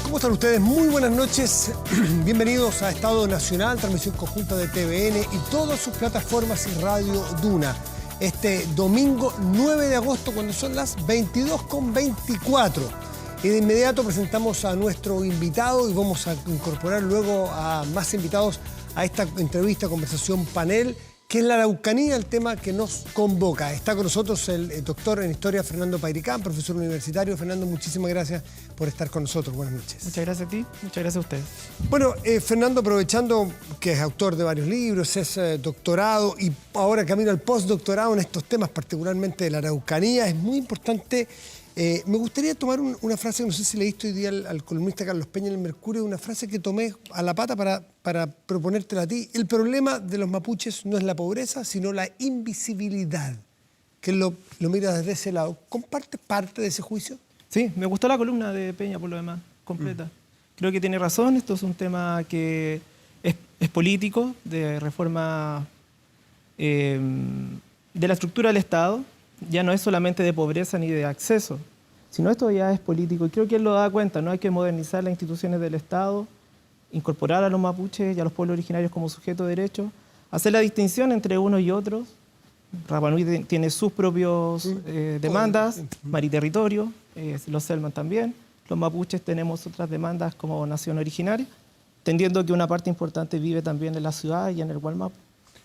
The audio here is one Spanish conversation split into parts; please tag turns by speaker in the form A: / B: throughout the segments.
A: ¿Cómo están ustedes? Muy buenas noches. Bienvenidos a Estado Nacional, transmisión conjunta de TVN y todas sus plataformas y Radio Duna. Este domingo 9 de agosto, cuando son las 22:24. Y de inmediato presentamos a nuestro invitado y vamos a incorporar luego a más invitados a esta entrevista, conversación, panel, que es la Araucanía, el tema que nos convoca. Está con nosotros el doctor en Historia Fernando Pairicán, profesor universitario. Fernando, muchísimas gracias por estar con nosotros. Buenas noches.
B: Muchas gracias a ti, muchas gracias a ustedes.
A: Bueno, Fernando, aprovechando que es autor de varios libros, es doctorado y ahora camino al postdoctorado en estos temas, particularmente de la Araucanía, es muy importante. Me gustaría tomar una frase, no sé si leíste hoy día al columnista Carlos Peña en el Mercurio, una frase que tomé a la pata para proponértela a ti. El problema de los mapuches no es la pobreza, sino la invisibilidad. Que lo mira desde ese lado. ¿Compartes parte de ese juicio?
B: Sí, me gustó la columna de Peña por lo demás, completa. Creo que tiene razón, esto es un tema que es político, de reforma de la estructura del Estado. Ya no es solamente de pobreza ni de acceso, sino esto ya es político. Y creo que él lo da cuenta, ¿no? Hay que modernizar las instituciones del Estado, incorporar a los mapuches y a los pueblos originarios como sujetos de derecho, hacer la distinción entre unos y otros. Rapa Nui tiene sus propios demandas, mariterritorio, los Selman también. Los mapuches tenemos otras demandas como nación originaria, entendiendo que una parte importante vive también en la ciudad y en el Gualmapu.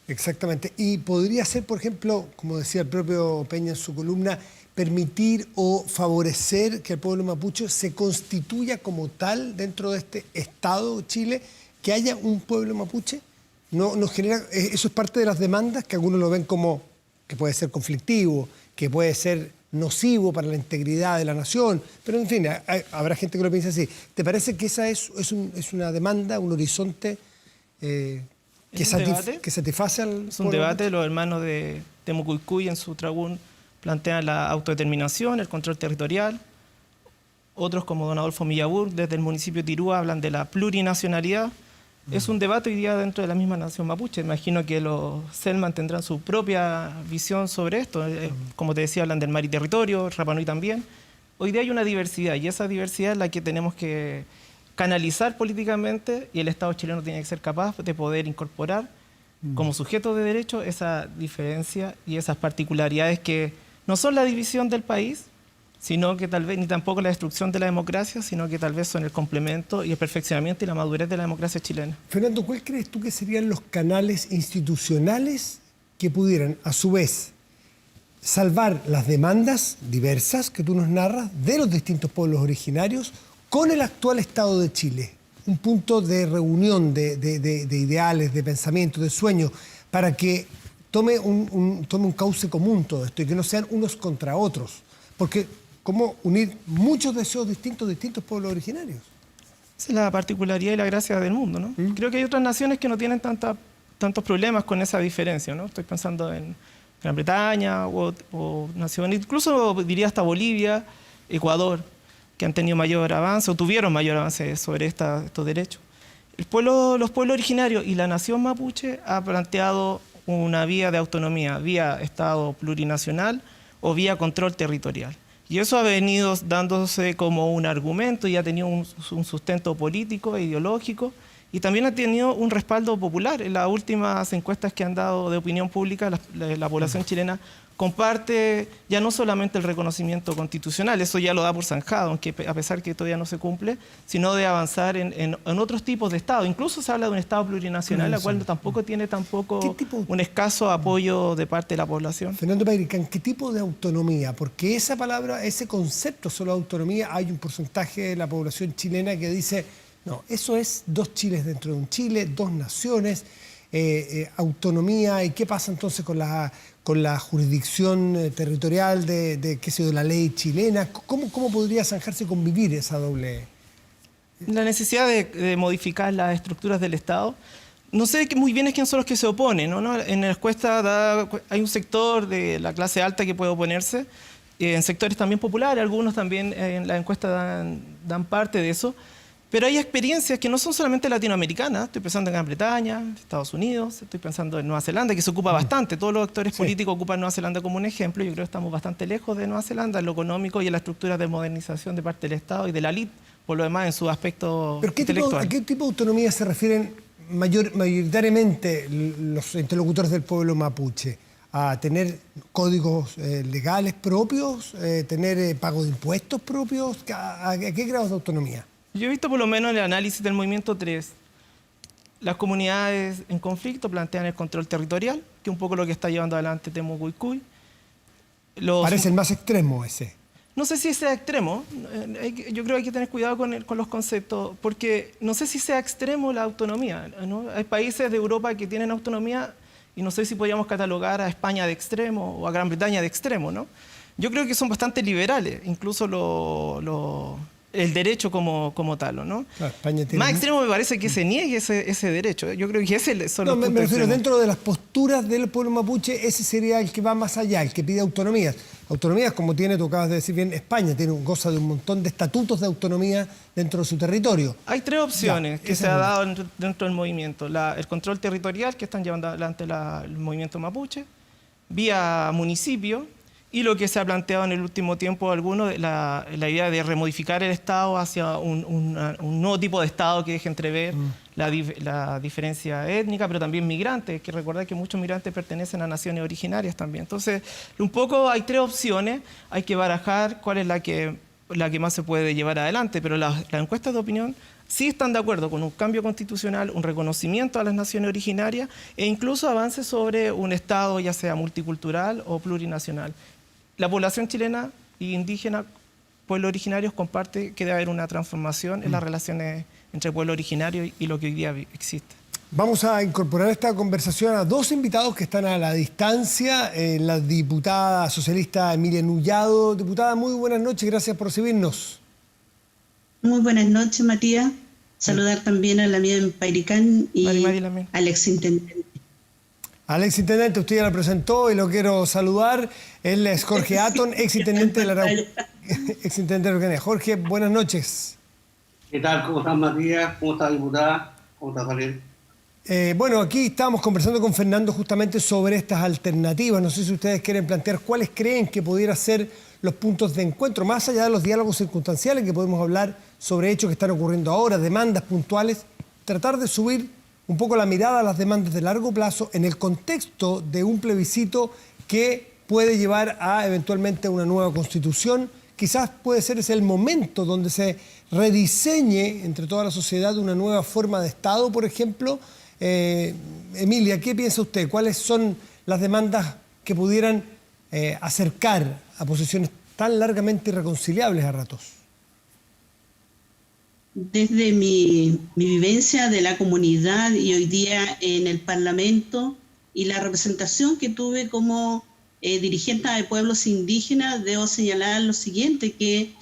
A: Exactamente. Y podría ser, por ejemplo, como decía el propio Peña en su columna, permitir o favorecer que el pueblo mapuche se constituya como tal dentro de este Estado Chile, que haya un pueblo mapuche. No genera, eso es parte de las demandas que algunos lo ven como que puede ser conflictivo, que puede ser nocivo para la integridad de la nación, pero en fin, habrá gente que lo piensa así. ¿Te parece que esa es una demanda, un horizonte que satisface al...
B: Es un debate. Los hermanos de Temucuicui en su tragún plantean la autodeterminación, el control territorial. Otros, como don Adolfo Millabur, desde el municipio de Tirúa, hablan de la plurinacionalidad. Es un debate hoy día dentro de la misma nación mapuche. Imagino que los Selman tendrán su propia visión sobre esto. Como te decía, hablan del mar y territorio, Rapa Nui también. Hoy día hay una diversidad y esa diversidad es la que tenemos que canalizar políticamente, y el Estado chileno tiene que ser capaz de poder incorporar como sujeto de derecho esa diferencia y esas particularidades que no son la división del país, sino que tal vez, ni tampoco la destrucción de la democracia, sino que tal vez son el complemento y el perfeccionamiento y la madurez de la democracia chilena.
A: Fernando, ¿cuál crees tú que serían los canales institucionales que pudieran, a su vez, salvar las demandas diversas que tú nos narras de los distintos pueblos originarios con el actual Estado de Chile? Un punto de reunión de ideales, de pensamientos, de sueños, para que tome un cauce común todo esto y que no sean unos contra otros. Porque, ¿cómo unir muchos deseos distintos pueblos originarios?
B: Esa es la particularidad y la gracia del mundo, ¿no? Creo que hay otras naciones que no tienen tantos problemas con esa diferencia, ¿no? Estoy pensando en Gran Bretaña o naciones, incluso diría hasta Bolivia, Ecuador, que han tenido mayor avance o tuvieron mayor avance sobre estos derechos. Los pueblos originarios y la nación mapuche ha planteado una vía de autonomía, vía Estado plurinacional o vía control territorial. Y eso ha venido dándose como un argumento y ha tenido un sustento político e ideológico, y también ha tenido un respaldo popular. En las últimas encuestas que han dado de opinión pública, la población chilena comparte ya no solamente el reconocimiento constitucional, eso ya lo da por zanjado, aunque a pesar que todavía no se cumple, sino de avanzar en otros tipos de Estado. Incluso se habla de un Estado plurinacional, la cual tampoco tiene un escaso apoyo de parte de la población.
A: Fernando Pairicán, ¿qué tipo de autonomía? Porque esa palabra, ese concepto solo de autonomía, hay un porcentaje de la población chilena que dice, no, eso es dos Chiles dentro de un Chile, dos naciones, autonomía. ¿Y qué pasa entonces con la jurisdicción territorial de la ley chilena? ¿Cómo podría zanjarse convivir esa doble?
B: La necesidad de modificar las estructuras del Estado. No sé muy bien quiénes son los que se oponen, ¿no? En la encuesta hay un sector de la clase alta que puede oponerse, en sectores también populares, algunos también en la encuesta dan parte de eso. Pero hay experiencias que no son solamente latinoamericanas. Estoy pensando en Gran Bretaña, Estados Unidos, estoy pensando en Nueva Zelanda, que se ocupa bastante. Todos los actores políticos ocupan Nueva Zelanda como un ejemplo. Yo creo que estamos bastante lejos de Nueva Zelanda en lo económico y en la estructura de modernización de parte del Estado y de la elite por lo demás en su aspecto
A: ¿Pero
B: intelectual.
A: a qué tipo de autonomía se refieren mayoritariamente los interlocutores del pueblo mapuche? ¿A tener códigos legales propios? ¿Tener pago de impuestos propios? ¿A qué grados de autonomía?
B: Yo he visto por lo menos en el análisis del movimiento 3, las comunidades en conflicto plantean el control territorial, que es un poco lo que está llevando adelante Temu Cuycuy.
A: Parece el más extremo ese.
B: No sé si sea extremo, yo creo que hay que tener cuidado con los conceptos, porque no sé si sea extremo la autonomía, ¿no? Hay países de Europa que tienen autonomía y no sé si podríamos catalogar a España de extremo o a Gran Bretaña de extremo, ¿no? Yo creo que son bastante liberales, incluso el derecho como tal, ¿no?
A: Claro, España tiene...
B: Más extremo me parece que se niegue ese derecho. Yo creo que ese son los
A: No, me
B: puntos
A: refiero
B: extremos.
A: dentro de las posturas del pueblo mapuche, ese sería el que va más allá, el que pide autonomías. Autonomías, como tú acabas de decir bien, España goza de un montón de estatutos de autonomía dentro de su territorio.
B: Hay tres opciones que se ha
A: una.
B: dado dentro del movimiento. El control territorial que están llevando adelante el movimiento mapuche, vía municipio, y lo que se ha planteado en el último tiempo algunos, la idea de remodificar el Estado hacia un nuevo tipo de Estado que deje entrever la diferencia étnica, pero también migrantes. Hay que recordar que muchos migrantes pertenecen a naciones originarias también. Entonces, un poco hay tres opciones, hay que barajar cuál es la que más se puede llevar adelante, pero las encuestas de opinión sí están de acuerdo con un cambio constitucional, un reconocimiento a las naciones originarias e incluso avances sobre un Estado ya sea multicultural o plurinacional. La población chilena e indígena, pueblos originarios, comparte que debe haber una transformación en las relaciones entre pueblo originario y lo que hoy día existe.
A: Vamos a incorporar a esta conversación a dos invitados que están a la distancia. La diputada socialista Emilia Nullado. Diputada, muy buenas noches, gracias por recibirnos.
C: Muy buenas noches, Matías. Saludar también a la mía en Pairicán y al exintendente.
A: Al exintendente, usted ya lo presentó y lo quiero saludar. Él es Jorge Atton, exintendente de la Araucanía. Exintendente de la Araucanía. Jorge, buenas noches.
D: ¿Qué tal? ¿Cómo estás, Matías? ¿Cómo está, diputada? ¿Cómo estás, Valeria?
A: Bueno, aquí estábamos conversando con Fernando justamente sobre estas alternativas. No sé si ustedes quieren plantear cuáles creen que pudieran ser los puntos de encuentro, más allá de los diálogos circunstanciales, que podemos hablar sobre hechos que están ocurriendo ahora, demandas puntuales, tratar de subir un poco la mirada a las demandas de largo plazo en el contexto de un plebiscito que puede llevar a eventualmente una nueva constitución. Quizás puede ser ese el momento donde se rediseñe entre toda la sociedad una nueva forma de Estado, por ejemplo. Emilia, ¿qué piensa usted? ¿Cuáles son las demandas que pudieran acercar a posiciones tan largamente irreconciliables a ratos?
C: Desde mi vivencia de la comunidad y hoy día en el Parlamento y la representación que tuve como dirigente de pueblos indígenas, debo señalar lo siguiente, que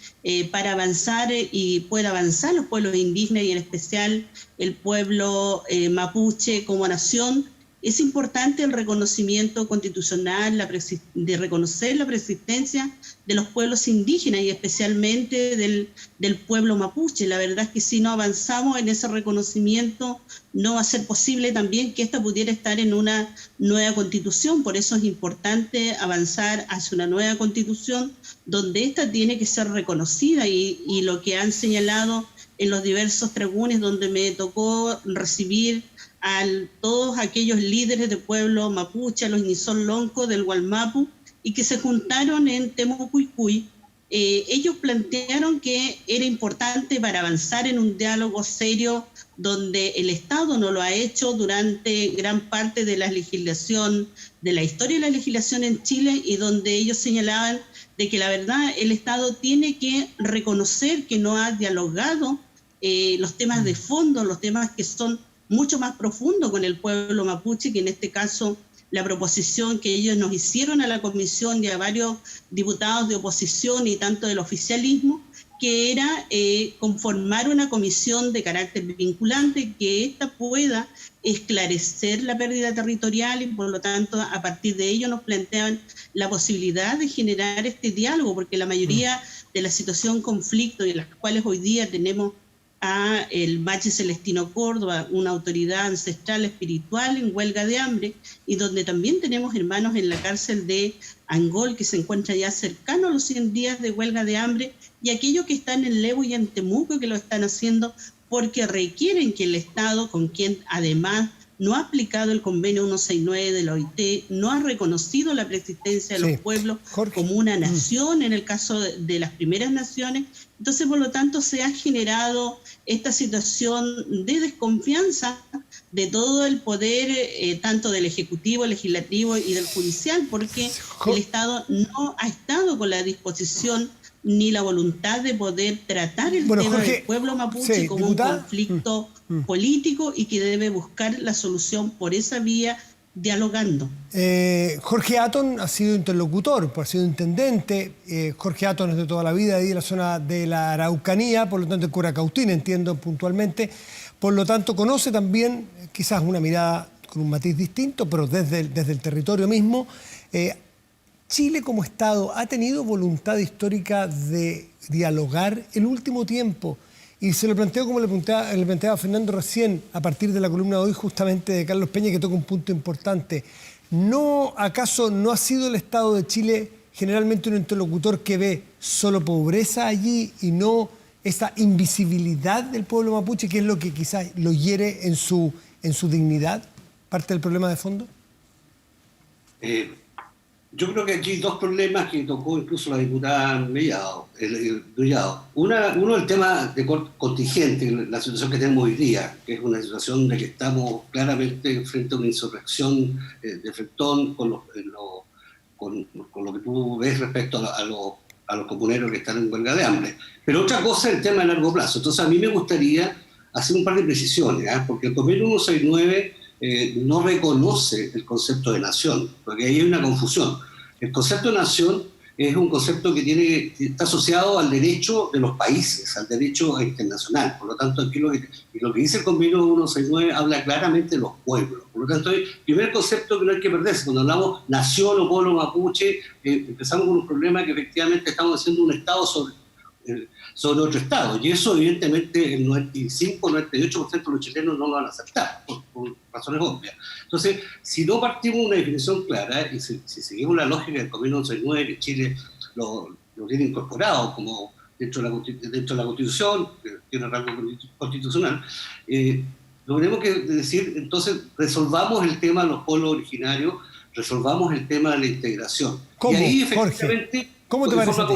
C: para avanzar y poder avanzar los pueblos indígenas y en especial el pueblo mapuche como nación, es importante el reconocimiento constitucional, de reconocer la persistencia de los pueblos indígenas y especialmente del pueblo mapuche. La verdad es que si no avanzamos en ese reconocimiento, no va a ser posible también que esta pudiera estar en una nueva constitución. Por eso es importante avanzar hacia una nueva constitución donde esta tiene que ser reconocida y lo que han señalado en los diversos tribunes donde me tocó recibir a todos aquellos líderes del pueblo mapuche, a los Nisol Lonco del Gualmapu, y que se juntaron en Temu Cuycuy. Ellos plantearon que era importante para avanzar en un diálogo serio donde el Estado no lo ha hecho durante gran parte de la legislación, de la historia de la legislación en Chile, y donde ellos señalaban de que la verdad el Estado tiene que reconocer que no ha dialogado los temas de fondo, los temas que son mucho más profundos con el pueblo mapuche, que en este caso la proposición que ellos nos hicieron a la comisión y a varios diputados de oposición y tanto del oficialismo, que era conformar una comisión de carácter vinculante, que ésta pueda esclarecer la pérdida territorial y por lo tanto a partir de ello nos plantean la posibilidad de generar este diálogo, porque la mayoría de la situación conflicto y las cuales hoy día tenemos a el Bache Celestino Córdoba, una autoridad ancestral espiritual en huelga de hambre, y donde también tenemos hermanos en la cárcel de Angol, que se encuentra ya cercano a los 100 días de huelga de hambre, y aquellos que están en Lebu y en Temuco, que lo están haciendo porque requieren que el Estado, con quien además no ha aplicado el convenio 169 de la OIT, no ha reconocido la preexistencia de los pueblos como una nación, en el caso de las primeras naciones. Entonces, por lo tanto, se ha generado esta situación de desconfianza de todo el poder, tanto del Ejecutivo, Legislativo y del Judicial, porque el Estado no ha estado con la disposición ni la voluntad de poder tratar el tema del pueblo mapuche como un conflicto político, y que debe buscar la solución por esa vía, dialogando.
A: Jorge Atton ha sido interlocutor, ha sido intendente. Jorge Atton es de toda la vida, ahí de la zona de la Araucanía, por lo tanto de Curacautín, entiendo puntualmente. Por lo tanto, conoce también, quizás una mirada con un matiz distinto, pero desde el territorio mismo. Chile como Estado ha tenido voluntad histórica de dialogar el último tiempo, y se lo planteo como le planteaba Fernando recién, a partir de la columna de hoy justamente de Carlos Peña, que toca un punto importante. ¿Acaso no ha sido el Estado de Chile generalmente un interlocutor que ve solo pobreza allí y no esa invisibilidad del pueblo mapuche, que es lo que quizás lo hiere en su dignidad? ¿Parte del problema de fondo?
D: Yo creo que aquí hay dos problemas que tocó incluso la diputada Mellado. Uno, el tema de contingente, la situación que tenemos hoy día, que es una situación de que estamos claramente frente a una insurrección de frentón con lo que tú ves respecto a los comuneros que están en huelga de hambre. Pero otra cosa es el tema a largo plazo. Entonces a mí me gustaría hacer un par de precisiones, porque el convenio 169 no reconoce el concepto de nación, porque ahí hay una confusión. El concepto de nación es un concepto que está asociado al derecho de los países, al derecho internacional. Por lo tanto, aquí lo que dice el convenio 169 habla claramente de los pueblos. Por lo tanto, el primer concepto que no hay que perderse, cuando hablamos nación o pueblo mapuche, empezamos con un problema que efectivamente estamos haciendo un Estado sobre otro Estado, y eso evidentemente el 95-98% de los chilenos no lo van a aceptar, por razones obvias. Entonces, si no partimos de una definición clara, y si seguimos la lógica del convenio 169, que Chile lo tiene incorporado como dentro de la Constitución, que tiene rango constitucional, lo que tenemos que decir, entonces, resolvamos el tema de los pueblos originarios, resolvamos el tema de la integración.
A: ¿Cómo,
D: y ahí,
A: Jorge? ¿Cómo te parece a ti?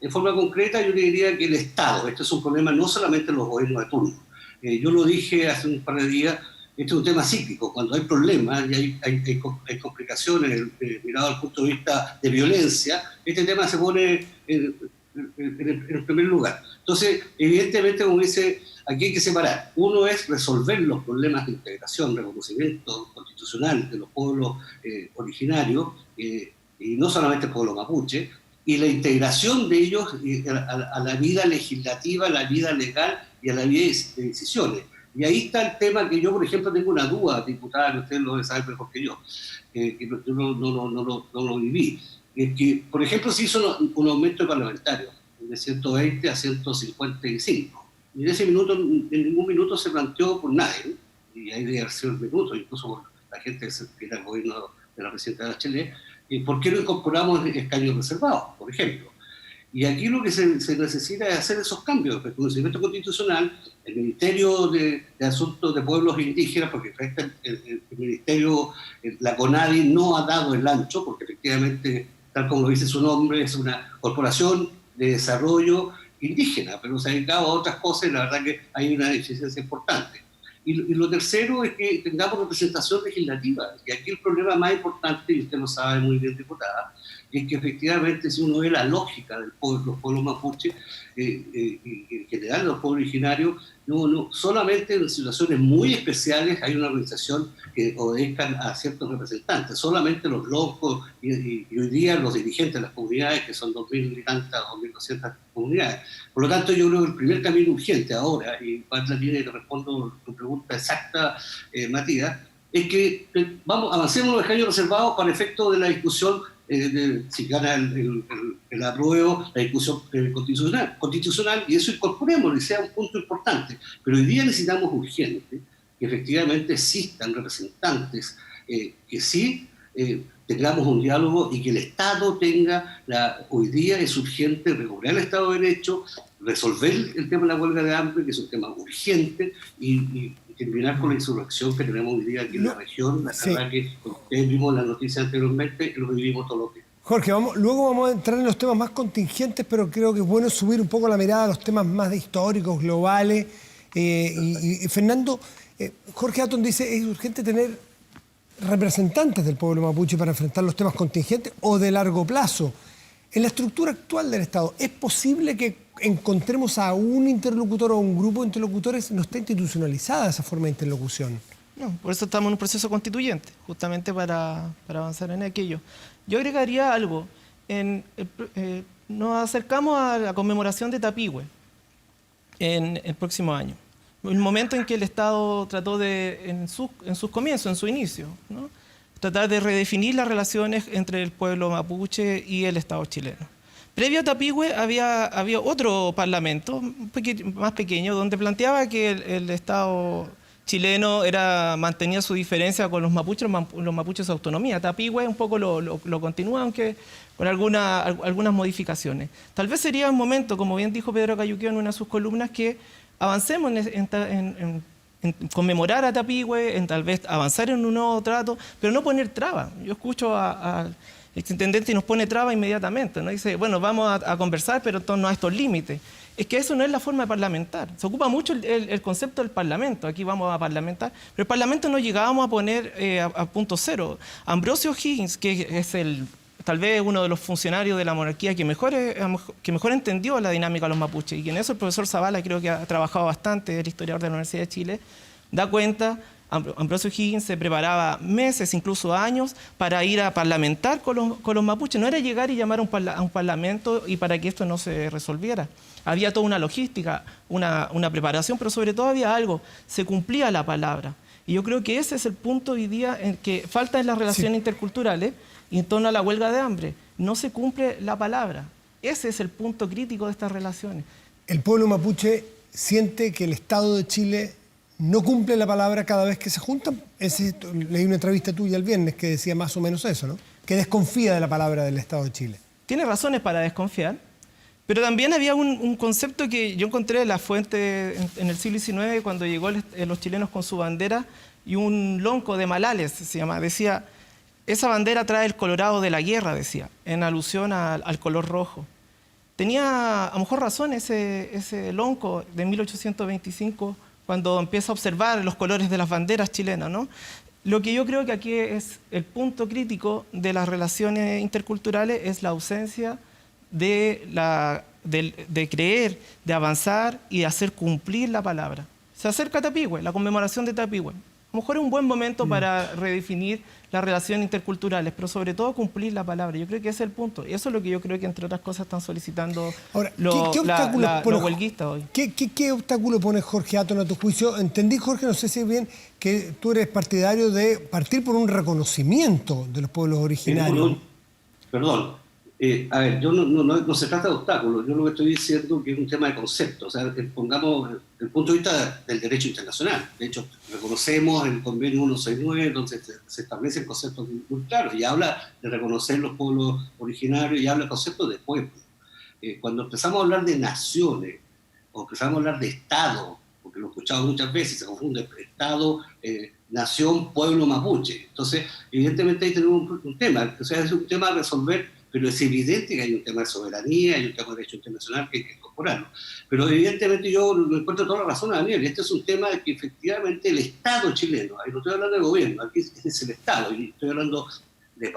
D: En forma concreta, yo le diría que el Estado, este es un problema no solamente de los gobiernos de turno. Yo lo dije hace un par de días, este es un tema cíclico. Cuando hay problemas y hay complicaciones, mirado al punto de vista de violencia, este tema se pone en el primer lugar. Entonces, evidentemente, como dice, aquí hay que separar. Uno es resolver los problemas de integración, reconocimiento constitucional de los pueblos originarios, y no solamente el pueblo mapuche, y la integración de ellos a la vida legislativa, a la vida legal y a la vida de decisiones. Y ahí está el tema que yo, por ejemplo, tengo una duda, diputada, que usted lo debe saber mejor que yo, que yo no lo viví. Es que, por ejemplo, se hizo un aumento de parlamentarios de 120 a 155. Y en ese minuto, en ningún minuto se planteó por nadie, y ahí debe haber sido el minuto, incluso por la gente que era el gobierno de la presidenta Bachelet. ¿Por qué no incorporamos escaños reservados, por ejemplo? Y aquí lo que se necesita es hacer esos cambios, el reconocimiento constitucional, el Ministerio de Asuntos de Pueblos Indígenas, porque el Ministerio, la CONADI, no ha dado el ancho, porque efectivamente, tal como lo dice su nombre, es una corporación de desarrollo indígena, pero se ha dedicado a otras cosas y la verdad que hay una deficiencia importante. Y lo tercero es que tengamos representación legislativa. Y aquí el problema más importante, y usted lo sabe muy bien, diputada, es que efectivamente si uno ve la lógica de los pueblos mapuches, en general los pueblos originarios, no solamente en situaciones muy especiales hay una organización que obedezcan a ciertos representantes, solamente los locos y hoy día los dirigentes de las comunidades, que son 2.000 y tantas o 1.200 comunidades. Por lo tanto, yo creo que el primer camino urgente ahora, y para la línea y te respondo tu pregunta exacta, Matías, es que avancemos los escaños reservados para efecto de la discusión si gana el apruebo, la discusión constitucional, y eso incorporemos y sea un punto importante. Pero hoy día necesitamos urgente que efectivamente existan representantes que sí tengamos un diálogo y que el Estado tenga, hoy día es urgente regular el Estado de Derecho, resolver el tema de la huelga de hambre, que es un tema urgente, y terminar con la insurrección que tenemos hoy día aquí en la región. La verdad que ustedes vimos las noticias anteriormente y lo vivimos todos los días.
A: Jorge, luego vamos a entrar en los temas más contingentes, pero creo que es bueno subir un poco la mirada a los temas más históricos, globales. Y Fernando, Jorge Atton dice, es urgente tener representantes del pueblo mapuche para enfrentar los temas contingentes o de largo plazo. En la estructura actual del Estado, ¿es posible que encontremos a un interlocutor o un grupo de interlocutores? No está institucionalizada esa forma de interlocución.
B: No, por eso estamos en un proceso constituyente, justamente para avanzar en aquello. Yo agregaría algo. Nos acercamos a la conmemoración de Tapigüe en el próximo año. El momento en que el Estado trató de, en sus comienzos, en su inicio, ¿no?, tratar de redefinir las relaciones entre el pueblo mapuche y el Estado chileno. Previo a Tapigüe había otro parlamento más pequeño donde planteaba que el Estado chileno mantenía su diferencia con los mapuches de autonomía. Tapigüe un poco lo continúa, aunque con algunas modificaciones. Tal vez sería un momento, como bien dijo Pedro Cayuqueo en una de sus columnas, que avancemos en conmemorar a Tapigüe, en tal vez avanzar en un nuevo trato, pero no poner trabas. Yo escucho al exintendente y nos pone trabas inmediatamente, ¿no? Dice, bueno, vamos a conversar, pero en torno a estos límites. Es que eso no es la forma de parlamentar. Se ocupa mucho el concepto del parlamento. Aquí vamos a parlamentar, pero el parlamento no llegábamos a poner a punto cero. Ambrosio Higgins, que es tal vez uno de los funcionarios de la monarquía que mejor entendió la dinámica de los mapuches, y en eso el profesor Zavala creo que ha trabajado bastante, el historiador de la Universidad de Chile, da cuenta. Ambrosio Higgins se preparaba meses, incluso años, para ir a parlamentar con los mapuches. No era llegar y llamar a un parlamento y para que esto no se resolviera. Había toda una logística, una preparación, pero sobre todo había algo, se cumplía la palabra. Y yo creo que ese es el punto hoy día en que falta en las relaciones interculturales y en torno a la huelga de hambre. No se cumple la palabra. Ese es el punto crítico de estas relaciones.
A: El pueblo mapuche siente que el Estado de Chile no cumple la palabra cada vez que se juntan. Leí una entrevista tuya el viernes que decía más o menos eso, ¿no? Que desconfía de la palabra del Estado de Chile.
B: Tiene razones para desconfiar, pero también había un concepto que yo encontré en la fuente en el siglo XIX, cuando llegó los chilenos con su bandera y un lonco de Malales, se llama, decía, esa bandera trae el colorado de la guerra, decía, en alusión al color rojo. Tenía a lo mejor razón ese lonco de 1825, cuando empieza a observar los colores de las banderas chilenas, ¿no? Lo que yo creo que aquí es el punto crítico de las relaciones interculturales es la ausencia de creer, de avanzar y de hacer cumplir la palabra. Se acerca Tapigüe, la conmemoración de Tapigüe. A lo mejor es un buen momento para redefinir las relaciones interculturales, pero sobre todo cumplir la palabra. Yo creo que ese es el punto. Y eso es lo que yo creo que, entre otras cosas, están solicitando los huelguistas hoy.
A: ¿Qué obstáculo pone Jorge Atton a tu juicio? Entendí, Jorge, no sé si bien, que tú eres partidario de partir por un reconocimiento de los pueblos originarios.
D: Perdón. A ver, no se trata de obstáculos, yo lo que estoy diciendo es que es un tema de concepto, o sea, que pongamos el punto de vista del derecho internacional. De hecho, reconocemos el convenio 169, donde se establecen conceptos muy claros, y habla de reconocer los pueblos originarios, y habla de conceptos de pueblo. Cuando empezamos a hablar de naciones, o empezamos a hablar de Estado, porque lo he escuchado muchas veces, se confunde Estado, nación, pueblo mapuche. Entonces, evidentemente ahí tenemos un tema, o sea, es un tema a resolver. Pero es evidente que hay un tema de soberanía, hay un tema de derecho internacional que hay que incorporarlo. Pero evidentemente yo lo encuentro toda la razón a Daniel. Este es un tema de que efectivamente el Estado chileno, ahí no estoy hablando del gobierno, aquí es el Estado, y estoy hablando del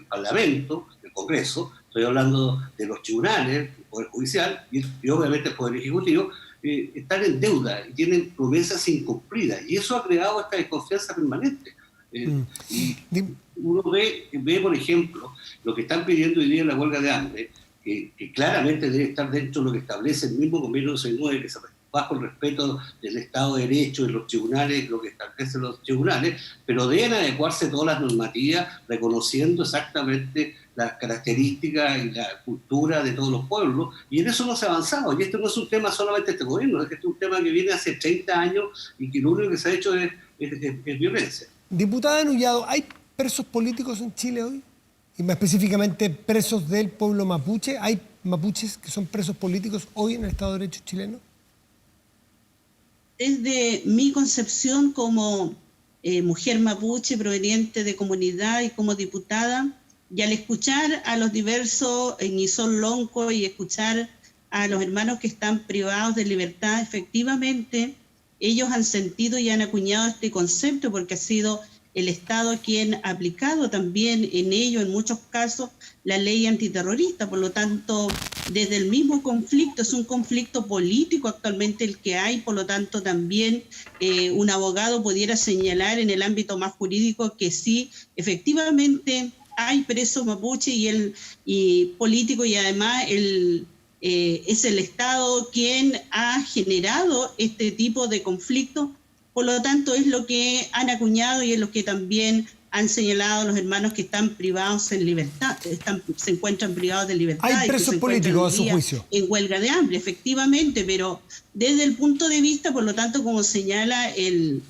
D: Parlamento, del Congreso, estoy hablando de los tribunales, el Poder Judicial y obviamente el Poder Ejecutivo, están en deuda y tienen promesas incumplidas. Y eso ha creado esta desconfianza permanente. Y uno ve, por ejemplo, lo que están pidiendo hoy día en la huelga de hambre, que claramente debe estar dentro de lo que establece el mismo convenio 69, que se bajo el respeto del Estado de Derecho y los tribunales, lo que establecen los tribunales, pero deben adecuarse todas las normativas reconociendo exactamente las características y la cultura de todos los pueblos, y en eso no se ha avanzado. Y esto no es un tema solamente de este gobierno, es que este es un tema que viene hace 30 años y que lo único que se ha hecho es violencia.
A: Diputada Anullado, ¿hay presos políticos en Chile hoy? Y más específicamente presos del pueblo mapuche. ¿Hay mapuches que son presos políticos hoy en el Estado de Derecho chileno?
C: Desde mi concepción como mujer mapuche proveniente de comunidad y como diputada, y al escuchar a los diversos Ñizón Lonco y escuchar a los hermanos que están privados de libertad, efectivamente ellos han sentido y han acuñado este concepto porque ha sido el Estado quien ha aplicado también en ello, en muchos casos, la ley antiterrorista. Por lo tanto, desde el mismo conflicto, es un conflicto político actualmente el que hay, por lo tanto también un abogado pudiera señalar en el ámbito más jurídico que sí, efectivamente hay presos mapuche y políticos, y además es el Estado quien ha generado este tipo de conflicto. Por lo tanto, es lo que han acuñado y es lo que también han señalado los hermanos que están privados en libertad, se encuentran privados de libertad.
A: ¿Hay presos políticos a su juicio?
C: En huelga de hambre, efectivamente, pero desde el punto de vista, por lo tanto, como señala el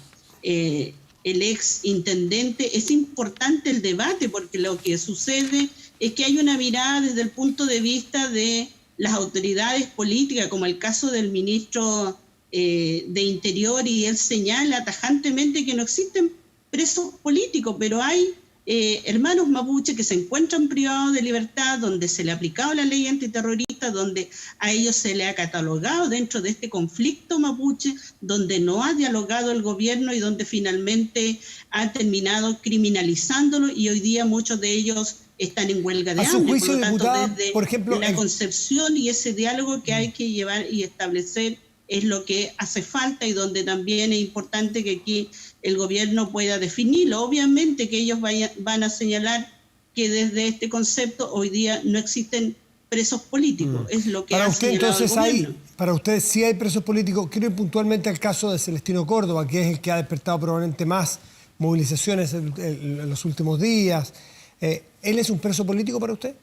C: ex intendente, es importante el debate porque lo que sucede es que hay una mirada desde el punto de vista de las autoridades políticas, como el caso del ministro de Interior, y él señala tajantemente que no existen presos políticos, pero hay hermanos mapuche que se encuentran privados de libertad, donde se le ha aplicado la ley antiterrorista, donde a ellos se le ha catalogado dentro de este conflicto mapuche, donde no ha dialogado el gobierno y donde finalmente ha terminado criminalizándolo, y hoy día muchos de ellos están en huelga de hambre.
A: A su juicio,
C: por lo tanto,
A: diputada,
C: desde
A: por ejemplo,
C: la concepción y ese diálogo que hay que llevar y establecer es lo que hace falta, y donde también es importante que aquí el gobierno pueda definirlo. Obviamente que ellos van a señalar que desde este concepto hoy día no existen presos políticos, es lo que
A: para
C: ha
A: usted
C: señalado
A: entonces
C: el gobierno.
A: para usted sí hay presos políticos. Quiero ir puntualmente al caso de Celestino Córdoba, que es el que ha despertado probablemente más movilizaciones en los últimos días. ¿Él es un preso político para usted?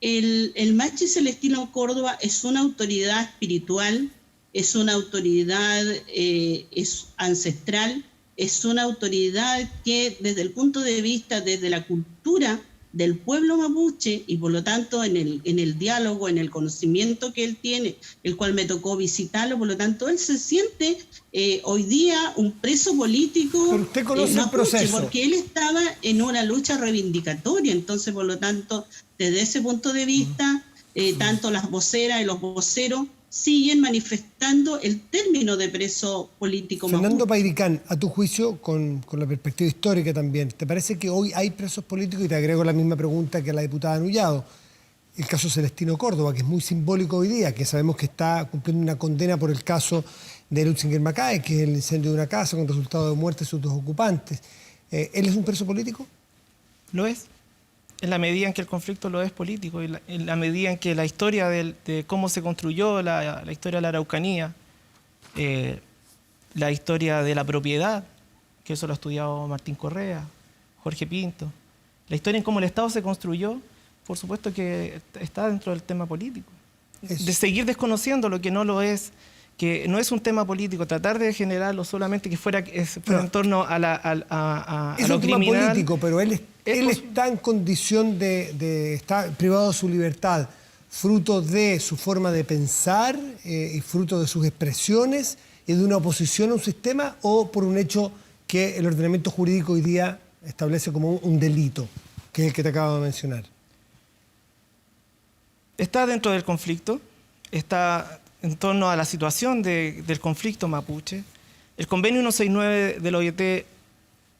C: El Machi Celestino Córdoba es una autoridad espiritual, es una autoridad es ancestral, es una autoridad que desde el punto de vista, desde la cultura del pueblo mapuche, y por lo tanto en el diálogo, en el conocimiento que él tiene, el cual me tocó visitarlo, por lo tanto él se siente hoy día un preso político.
A: Pero usted conoce el proceso.
C: Porque él estaba en una lucha reivindicatoria, entonces por lo tanto desde ese punto de vista, tanto las voceras y los voceros siguen manifestando el término de preso político mapuche.
A: Fernando Pairicán, a tu juicio, con la perspectiva histórica también, ¿te parece que hoy hay presos políticos? Y te agrego la misma pregunta que a la diputada Anullado. El caso Celestino Córdoba, que es muy simbólico hoy día, que sabemos que está cumpliendo una condena por el caso de Lutzinger Macae, que es el incendio de una casa con resultado de muerte de sus dos ocupantes. ¿Él es un preso político?
B: Lo es. En la medida en que el conflicto lo es político, y en la medida en que la historia de cómo se construyó la historia de la Araucanía, la historia de la propiedad, que eso lo ha estudiado Martín Correa, Jorge Pinto, la historia en cómo el Estado se construyó, por supuesto que está dentro del tema político. De seguir desconociendo lo que no lo es, que no es un tema político, tratar de generarlo solamente que fuera en torno a lo criminal. Es un tema
A: político, pero él está en condición de estar privado de su libertad, fruto de su forma de pensar y fruto de sus expresiones y de una oposición a un sistema, o por un hecho que el ordenamiento jurídico hoy día establece como un delito, que es el que te acabo de mencionar. Está
B: dentro del conflicto, está en torno a la situación del conflicto mapuche. El convenio 169 del OIT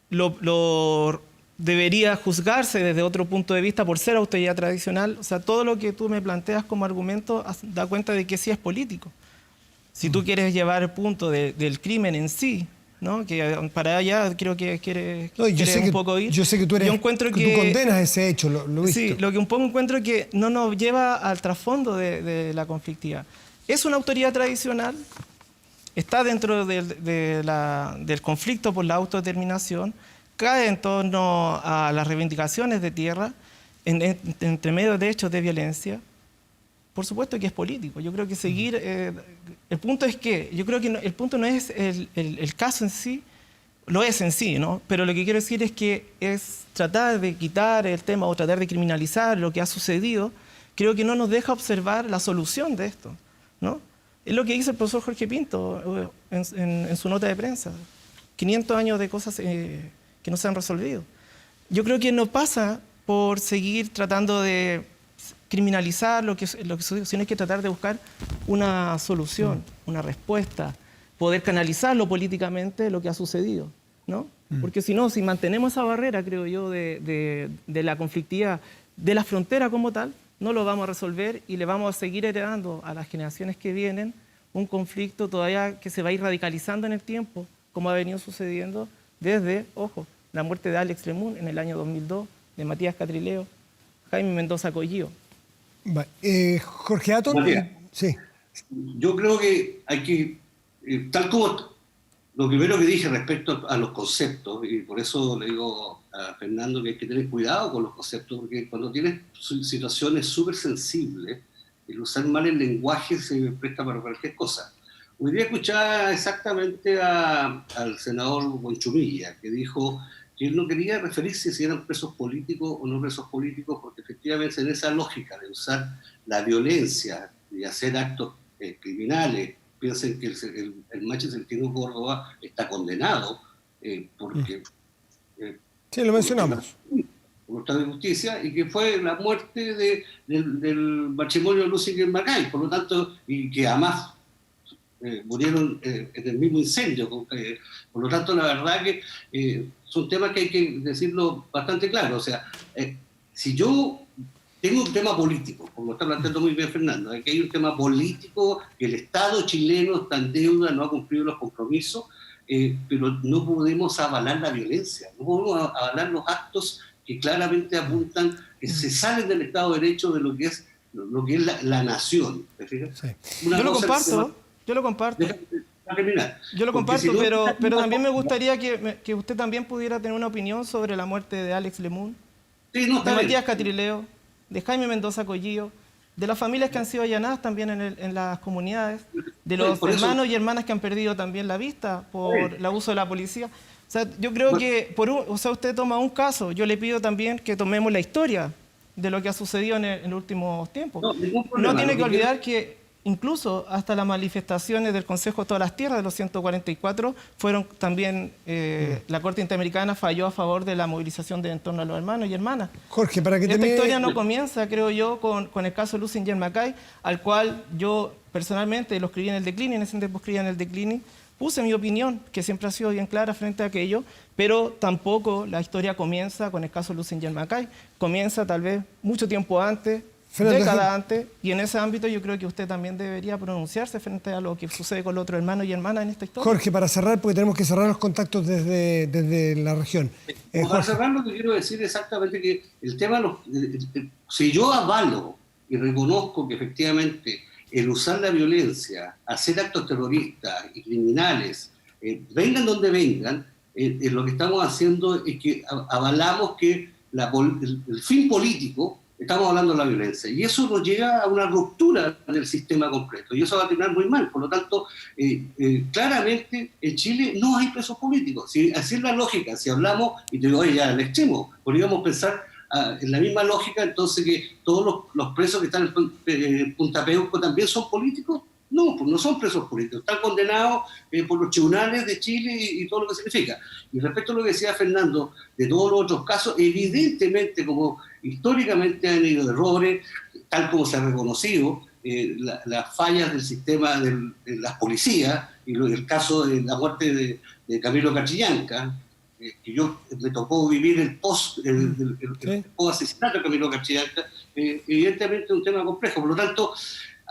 B: lo debería juzgarse desde otro punto de vista por ser autoridad tradicional. O sea, todo lo que tú me planteas como argumento da cuenta de que sí es político. Si tú quieres llevar el punto del crimen en sí, ¿no? Que para allá creo que quieres un poco ir.
A: Yo sé que tú condenas ese hecho, lo he visto.
B: Sí, lo que un poco encuentro que no nos lleva al trasfondo de la conflictividad. es una autoridad tradicional, está dentro del conflicto por la autodeterminación, cae en torno a las reivindicaciones de tierra, entre medio de hechos de violencia. Por supuesto que es político. Yo creo que seguir... el punto es que, yo creo que el punto no es el caso en sí, lo es en sí, ¿no? Pero lo que quiero decir es que es tratar de quitar el tema o tratar de criminalizar lo que ha sucedido, creo que no nos deja observar la solución de esto, ¿no? Es lo que dice el profesor Jorge Pinto en su nota de prensa. 500 años de cosas que no se han resolvido. Yo creo que no pasa por seguir tratando de criminalizar lo que sucedió, sino hay que tratar de buscar una solución, una respuesta, poder canalizarlo políticamente lo que ha sucedido, ¿no? Porque si no, si mantenemos esa barrera, creo yo, de la conflictividad de la frontera como tal, no lo vamos a resolver y le vamos a seguir heredando a las generaciones que vienen un conflicto todavía que se va a ir radicalizando en el tiempo, como ha venido sucediendo desde, ojo, la muerte de Alex Lemun en el año 2002, de Matías Catrileo, Jaime Mendoza Collío.
A: Jorge Atón, sí.
D: Yo creo que hay que, tal como lo primero que dije respecto a los conceptos, y por eso le digo a Fernando que hay que tener cuidado con los conceptos, porque cuando tienes situaciones súper sensibles, el usar mal el lenguaje se presta para cualquier cosa. Hoy día escuchaba exactamente al senador Buenchumilla, que dijo que él no quería referirse si eran presos políticos o no presos políticos, porque efectivamente en esa lógica de usar la violencia y hacer actos criminales, piensen que el Machi Centeno Córdoba está condenado porque...
A: sí, lo mencionamos.
D: Por Estado de Justicia, y que fue la muerte del matrimonio de Lucy Macay, por lo tanto, y que además murieron en el mismo incendio. Por lo tanto, la verdad que son temas que hay que decirlo bastante claro. O sea, si yo tengo un tema político, como lo está planteando muy bien Fernando, que hay un tema político, que el Estado chileno está en deuda, no ha cumplido los compromisos, pero no podemos avalar la violencia, no podemos avalar los actos que claramente apuntan, que se salen del Estado de Derecho de lo que es la nación.
A: Sí.
B: Yo lo comparto. Yo lo comparto, si pero también me gustaría que usted también pudiera tener una opinión sobre la muerte de Alex Lemun,
D: sí, no,
B: de Matías Catrileo, de Jaime Mendoza Collío, de las familias que han sido allanadas también en las comunidades, de los hermanos y hermanas que han perdido también la vista por el abuso de la policía. O sea, yo creo que, usted toma un caso, yo le pido también que tomemos la historia de lo que ha sucedido en los últimos tiempos. No tiene que olvidar que incluso hasta las manifestaciones del Consejo de Todas las Tierras de los 144 fueron también, la Corte Interamericana falló a favor de la movilización en torno a los hermanos y hermanas.
A: Jorge, para que
B: esta historia no comienza, creo yo, con el caso de Lucy Macay, al cual yo personalmente lo escribí en el Declini, en ese tiempo escribía en el Declini, puse mi opinión, que siempre ha sido bien clara frente a aquello, pero tampoco la historia comienza con el caso de Lucy Macay, comienza tal vez mucho tiempo antes, décadas antes, y en ese ámbito yo creo que usted también debería pronunciarse frente a lo que sucede con los otros hermanos y hermanas en esta historia.
A: Jorge, para cerrar, porque tenemos que cerrar los contactos desde la región.
D: Para cerrar, lo que quiero decir exactamente que el tema, si yo avalo y reconozco que efectivamente el usar la violencia, hacer actos terroristas y criminales, vengan donde vengan, lo que estamos haciendo es que avalamos que el fin político, estamos hablando de la violencia, y eso nos lleva a una ruptura del sistema completo, y eso va a terminar muy mal. Por lo tanto, claramente en Chile no hay presos políticos. Si así es la lógica, si hablamos, y te digo, oye, ya al extremo, podríamos pensar en la misma lógica, entonces que todos los presos que están en Punta Peuco también son políticos. No, pues no son presos políticos, están condenados por los tribunales de Chile y todo lo que significa. Y respecto a lo que decía Fernando, de todos los otros casos, evidentemente, como históricamente han habido errores, tal como se ha reconocido, las fallas del sistema de las policías, y el caso de la muerte de Camilo Catrillanca, que yo me tocó vivir el post-asesinato de Camilo Catrillanca, evidentemente es un tema complejo. Por lo tanto,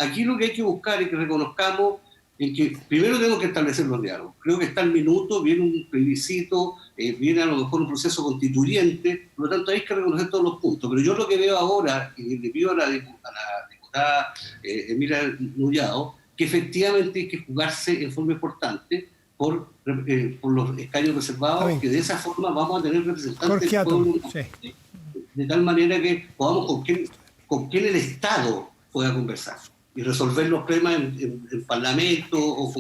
D: aquí lo que hay que buscar es que reconozcamos en que primero tenemos que establecer los diálogos. Creo que está el minuto, viene un plebiscito, viene a lo mejor un proceso constituyente, por lo tanto hay que reconocer todos los puntos. Pero yo lo que veo ahora, y le pido a la diputada Emilia Nullado, que efectivamente hay que jugarse en forma importante por los escaños reservados, que de esa forma vamos a tener representantes del pueblo, de tal manera que podamos con quién el Estado pueda conversar y resolver los problemas en Parlamento o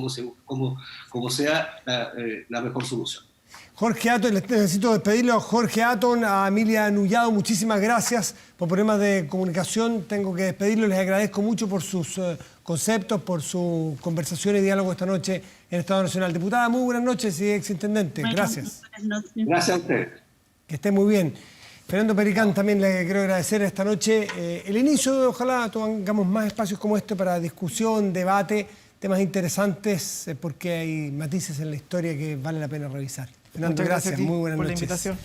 D: como sea la mejor solución.
A: Jorge Atton, necesito despedirlo. Jorge Atton, a Emilia Nullado, muchísimas gracias por problemas de comunicación. Tengo que despedirlo. Les agradezco mucho por sus conceptos, por su conversación y diálogo esta noche en el Estado Nacional. Diputada, muy buenas noches y exintendente. Gracias.
C: Buenas noches.
D: Gracias a usted.
A: Que esté muy bien. Fernando Pericán, también le quiero agradecer esta noche el inicio. Ojalá tengamos más espacios como este para discusión, debate, temas interesantes, porque hay matices en la historia que vale la pena revisar. Fernando,
B: Muchas gracias a ti
A: muy buenas
B: por
A: noches.
B: la invitación.